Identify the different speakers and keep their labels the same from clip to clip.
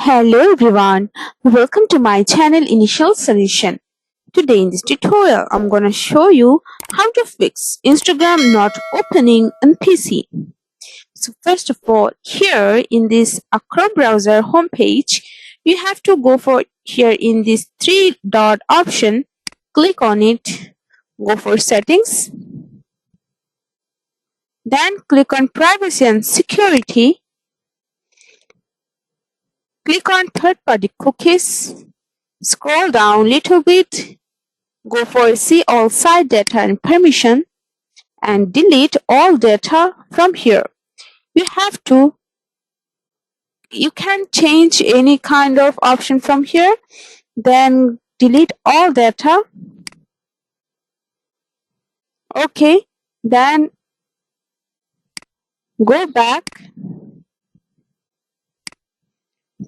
Speaker 1: Hello everyone, welcome to my channel Initial Solution. Today in this tutorial, I'm gonna show you how to fix Instagram not opening on PC. So first of all, here in this Chrome browser homepage, you have to go for here in this three dot option, click on it, go for settings, then click on privacy and security, click on third-party cookies, scroll down a little bit, go for see all site data and permission and delete all data from here. You can change any kind of option from here, then delete all data. Okay, then go back,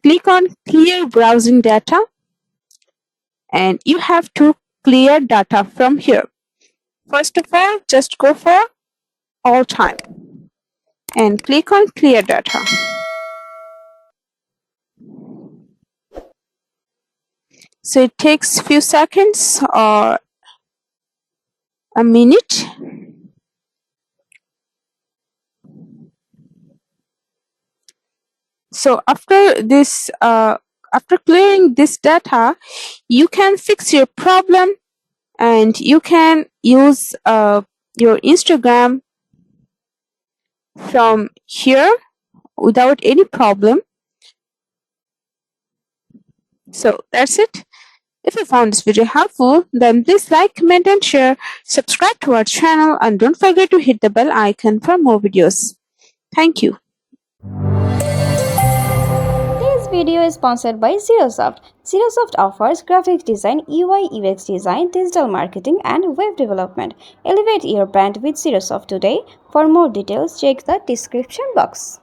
Speaker 1: click on clear browsing data, and you have to clear data from here. First of all, just go for all time and click on clear data. So it takes few seconds or a minute. So after clearing this data, you can fix your problem and you can use your Instagram from here without any problem. So that's it. If you found this video helpful, then please like, comment and share, subscribe to our channel and don't forget to hit the bell icon for more videos. Thank you.
Speaker 2: This video is sponsored by Zerosoft. Zerosoft offers graphic design, UI UX design, digital marketing and web development. Elevate your brand with Zerosoft today. For more details, check the description box.